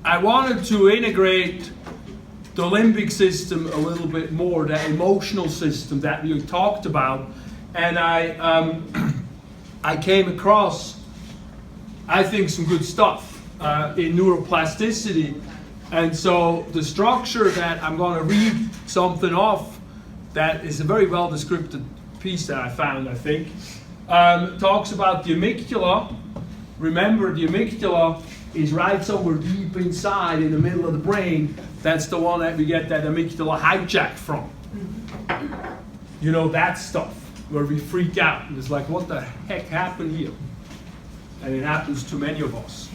I wanted to integrate the limbic system a little bit more, that emotional system that we talked about, and I came across, I think, some good stuff in neuroplasticity. And so the structure that I'm going to read something off, that is a very well described piece that I found, I think, talks about the amygdala. Remember, the amygdala is right somewhere deep inside in the middle of the brain. That's the one that we get that amygdala hijack from. You know, that stuff where we freak out and it's like, what the heck happened here? And it happens to many of us.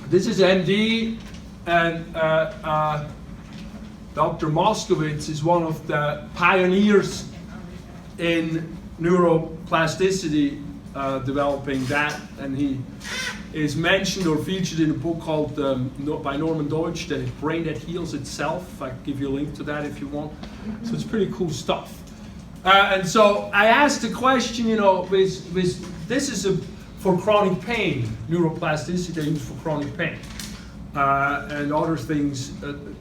This is MD, and Dr. Moskowitz is one of the pioneers in neuroplasticity, developing that, and he is mentioned or featured in a book called by Norman Deutsch, The Brain That Heals Itself. I can give you a link to that if you want. So it's pretty cool stuff. And so I asked the question, you know, this is for chronic pain, neuroplasticity they use for chronic pain, and other things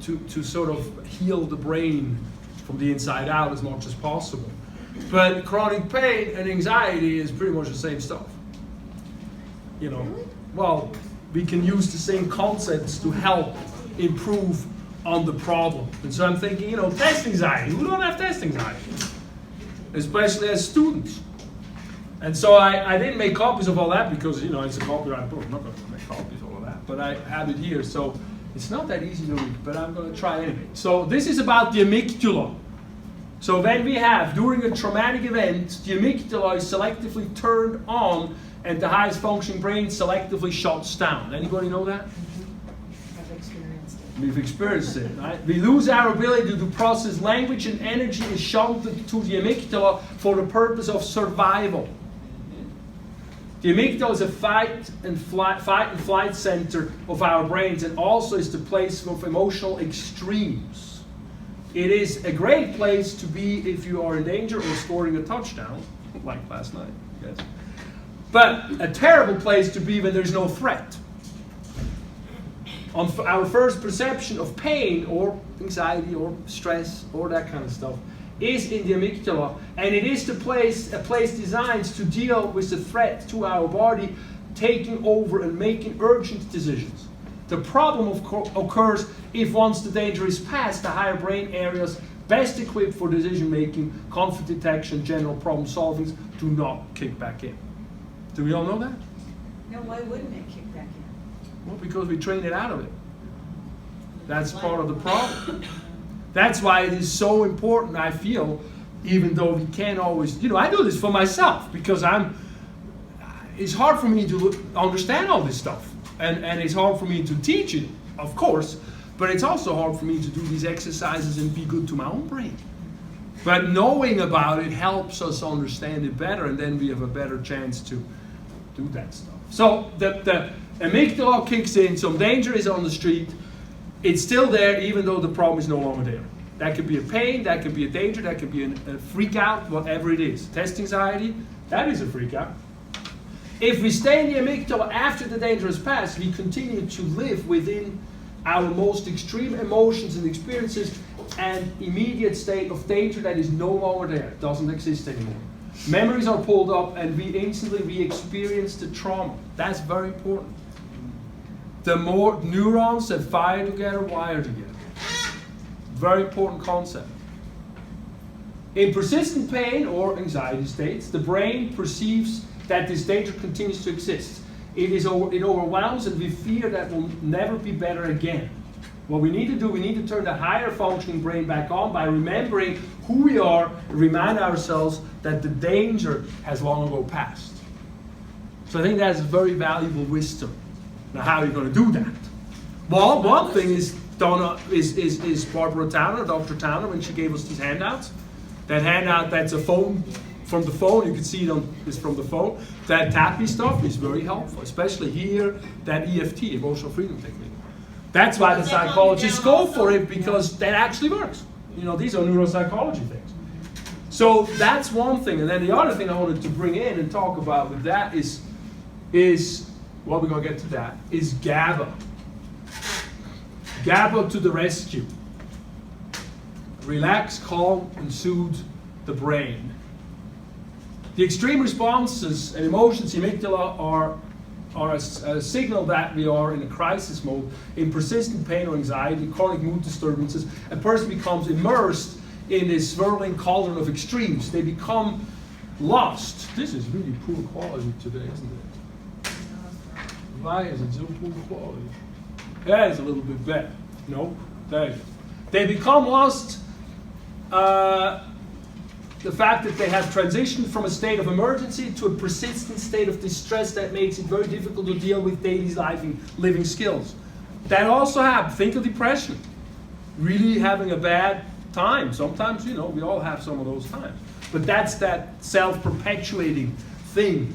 to sort of heal the brain from the inside out as much as possible. But chronic pain and anxiety is pretty much the same stuff. You know, well, we can use the same concepts to help improve on the problem. And so I'm thinking, you know, test anxiety. Who don't have test anxiety? Especially as students. And so I didn't make copies of all that because, you know, it's a copyright book. I'm not going to make copies of all of that. But I have it here. So it's not that easy to read, but I'm going to try anyway. So this is about the amygdala. So when we have, during a traumatic event, the amygdala is selectively turned on and the highest functioning brain selectively shuts down. Anybody know that? I've experienced it. We've experienced it, right? We lose our ability to process language, and energy is shunted to the amygdala for the purpose of survival. The amygdala is a fight and flight center of our brains, and also is the place of emotional extremes. It is a great place to be if you are in danger or scoring a touchdown, like last night, yes. But a terrible place to be when there's no threat. On our first perception of pain or anxiety or stress or that kind of stuff is in the amygdala, and it is a place designed to deal with the threat to our body taking over and making urgent decisions. The problem occurs if once the danger is past, the higher brain areas best equipped for decision making, conflict detection, general problem solving do not kick back in. Do we all know that? No, why wouldn't it kick back in? Well, because we train it out of it. That's part of the problem. That's why it is so important, I feel, even though we can't always, you know, I do this for myself because it's hard for me to understand all this stuff. And it's hard for me to teach it, of course, but it's also hard for me to do these exercises and be good to my own brain. But knowing about it helps us understand it better, and then we have a better chance to do that stuff. So the amygdala kicks in, some danger is on the street, it's still there even though the problem is no longer there. That could be a pain, that could be a danger, that could be a freak out, whatever it is. Test anxiety, that is a freak out. If we stay in the amygdala after the danger has passed, we continue to live within our most extreme emotions and experiences, and immediate state of danger that is no longer there, doesn't exist anymore. Memories are pulled up and we instantly re-experience the trauma. That's very important. The more neurons that fire together, wire together. Very important concept. In persistent pain or anxiety states, the brain perceives that this danger continues to exist. It overwhelms and we fear that will never be better again. What we need to do, we need to turn the higher functioning brain back on by remembering who we are, and remind ourselves that the danger has long ago passed. So I think that's a very valuable wisdom. Now how are you going to do that? Well, one thing is Barbara Towner, Dr. Towner, when she gave us these handouts. That handout, that's a phone, from the phone, you can see it is from the phone. That tappy stuff is very helpful, especially here, that EFT, emotional freedom technique. That's why the psychologists go for it, because that actually works. You know, these are neuropsychology things. So that's one thing. And then the other thing I wanted to bring in and talk about with that is well, we're going to get to that, is Gabba. Gabba to the rescue. Relax, calm, and soothe the brain. The extreme responses and emotions, the amygdala, are a signal that we are in a crisis mode, in persistent pain or anxiety, chronic mood disturbances. A person becomes immersed in this swirling cauldron of extremes. They become lost. This is really poor quality today, isn't it? Why is it so poor quality? That is a little bit better. No, there you go. They become lost. The fact that they have transitioned from a state of emergency to a persistent state of distress that makes it very difficult to deal with daily living skills. That also happens. Think of depression. Really having a bad time. Sometimes, we all have some of those times. But that's that self-perpetuating thing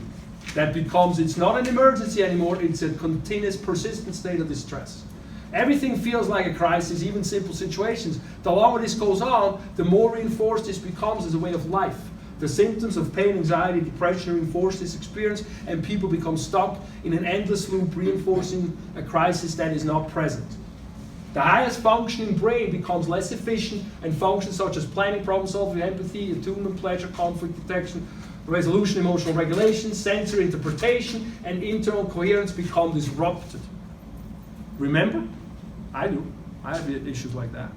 that becomes, it's not an emergency anymore, it's a continuous, persistent state of distress. Everything feels like a crisis, even simple situations. The longer this goes on, the more reinforced this becomes as a way of life. The symptoms of pain, anxiety, depression reinforce this experience, and people become stuck in an endless loop, reinforcing a crisis that is not present. The highest functioning brain becomes less efficient, and functions such as planning, problem solving, empathy, attunement, pleasure, conflict detection, resolution, emotional regulation, sensory interpretation, and internal coherence become disrupted. Remember? I do. I have issues like that.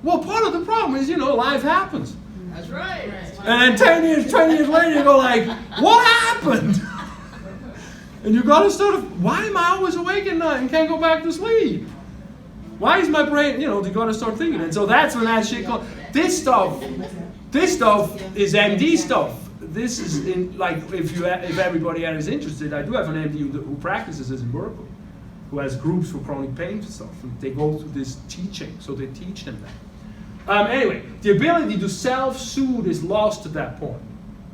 Well, part of the problem is, life happens. That's right. And then 10 years, 20 years later, you go like, what happened? And you got to sort of, why am I always awake at night and can't go back to sleep? Why is my brain, you got to start thinking. And so that's when that shit comes. This stuff is MD stuff. This is if everybody is interested, I do have an MD who practices this in Berkeley, who has groups for chronic pain and stuff. And they go through this teaching, so they teach them that. Anyway, the ability to self-soothe is lost at that point.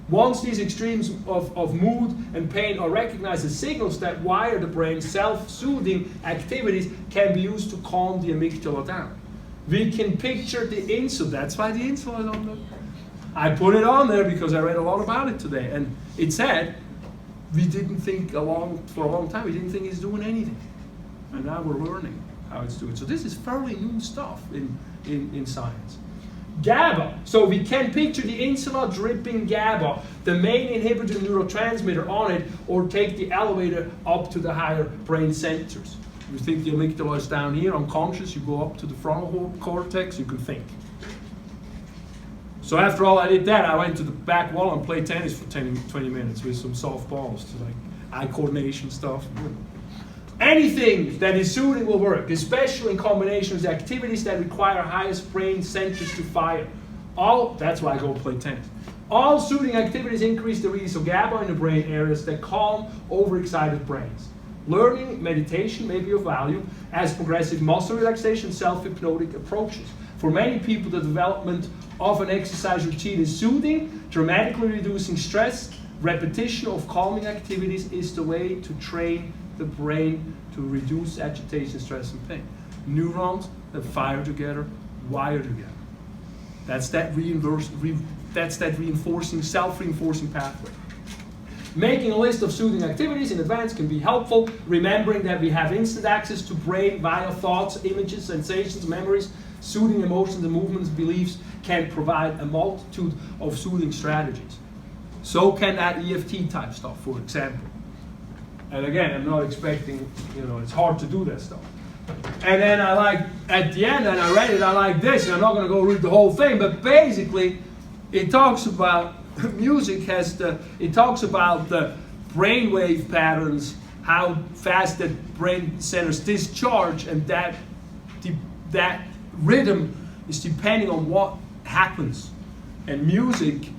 Once these extremes of mood and pain are recognized as signals that wire the brain, self-soothing activities can be used to calm the amygdala down. We can picture the insula. That's why the insula is on there. I put it on there because I read a lot about it today, and it said we didn't think for a long time. We didn't think it's doing anything, and now we're learning how it's doing. So this is fairly new stuff in science. GABA. So we can picture the insula dripping GABA, the main inhibitor neurotransmitter on it, or take the elevator up to the higher brain centers. You think the amygdala is down here, unconscious, you go up to the frontal cortex, you can think. So after all I did that, I went to the back wall and played tennis for 20 minutes with some soft balls, like eye coordination stuff. Anything that is soothing will work, especially in combination with activities that require highest brain centers to fire. That's why I go play tennis. All soothing activities increase the release of GABA in the brain areas that calm overexcited brains. Learning meditation may be of value as progressive muscle relaxation, self-hypnotic approaches. For many people, the development of an exercise routine is soothing, dramatically reducing stress. Repetition of calming activities is the way to train the brain to reduce agitation, stress, and pain. Neurons that fire together, wire together. That's that reinforcing, self-reinforcing pathway. Making a list of soothing activities in advance can be helpful, remembering that we have instant access to brain via thoughts, images, sensations, memories. Soothing emotions and movements, beliefs can provide a multitude of soothing strategies. So can that EFT type stuff, for example. And again, I'm not expecting, it's hard to do that stuff. And then at the end, and I read it, I like this, and I'm not going to go read the whole thing, but basically, it talks about, it talks about the brainwave patterns, how fast the brain centers discharge, and that rhythm is depending on what happens. And music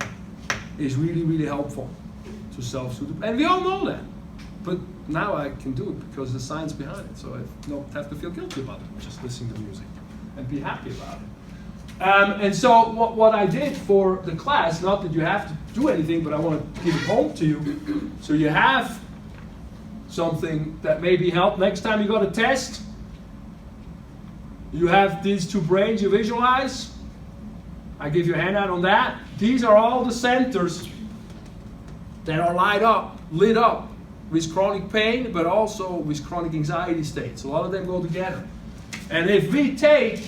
is really, really helpful to self-soothe. And we all know that. But now I can do it because there's science behind it, so I don't have to feel guilty about it. Just listen to music and be happy about it. And so what I did for the class, not that you have to do anything, but I want to give it home to you, so you have something that maybe help next time you got a test. You have these two brains you visualize. I give you a handout on that. These are all the centers that are lit up with chronic pain, but also with chronic anxiety states. A lot of them go together. And if we take,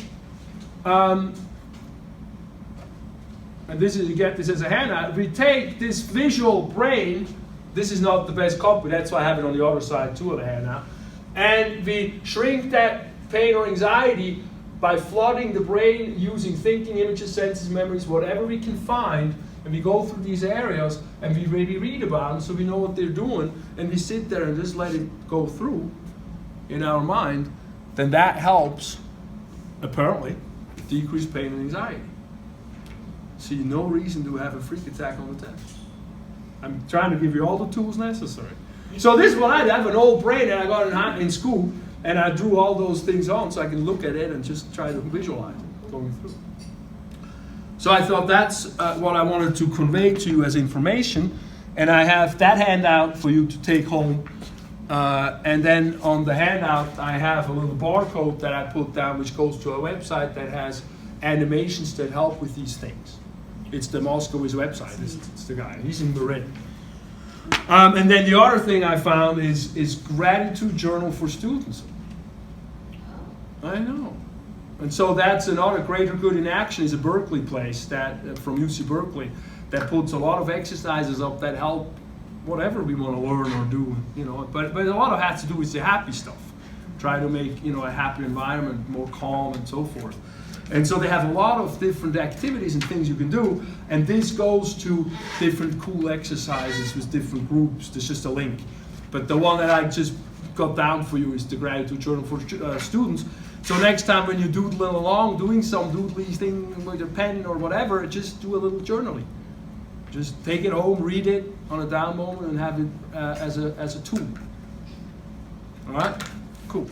and this is, you get this as a handout, if we take this visual brain, this is not the best copy, that's why I have it on the other side too of the handout, and we shrink that pain or anxiety by flooding the brain using thinking, images, senses, memories, whatever we can find, and we go through these areas and we really read about them so we know what they're doing, and we sit there and just let it go through in our mind, then that helps, apparently, decrease pain and anxiety. See no reason to have a freak attack on the test. I'm trying to give you all the tools necessary. So this is what I did. I have an old brain that I got in school, and I drew all those things on so I can look at it and just try to visualize it going through. So I thought that's what I wanted to convey to you as information, and I have that handout for you to take home. And then on the handout, I have a little barcode that I put down, which goes to a website that has animations that help with these things. It's the Moskowitz website. It's the guy. He's in Marin. And then the other thing I found is gratitude journal for students. I know. And so that's another Greater Good in Action is a Berkeley place that from UC Berkeley that puts a lot of exercises up that help whatever we want to learn or do, you know. But a lot of it has to do with the happy stuff. Try to make, you know, a happy environment more calm and so forth. And so they have a lot of different activities and things you can do, and this goes to different cool exercises with different groups. There's just a link. But the one that I just got down for you is the Gratitude Journal for Students. So next time when you doodle along, doing some doodly thing with a pen or whatever, just do a little journaling. Just take it home, read it on a down moment, and have it as a tool. All right? Cool.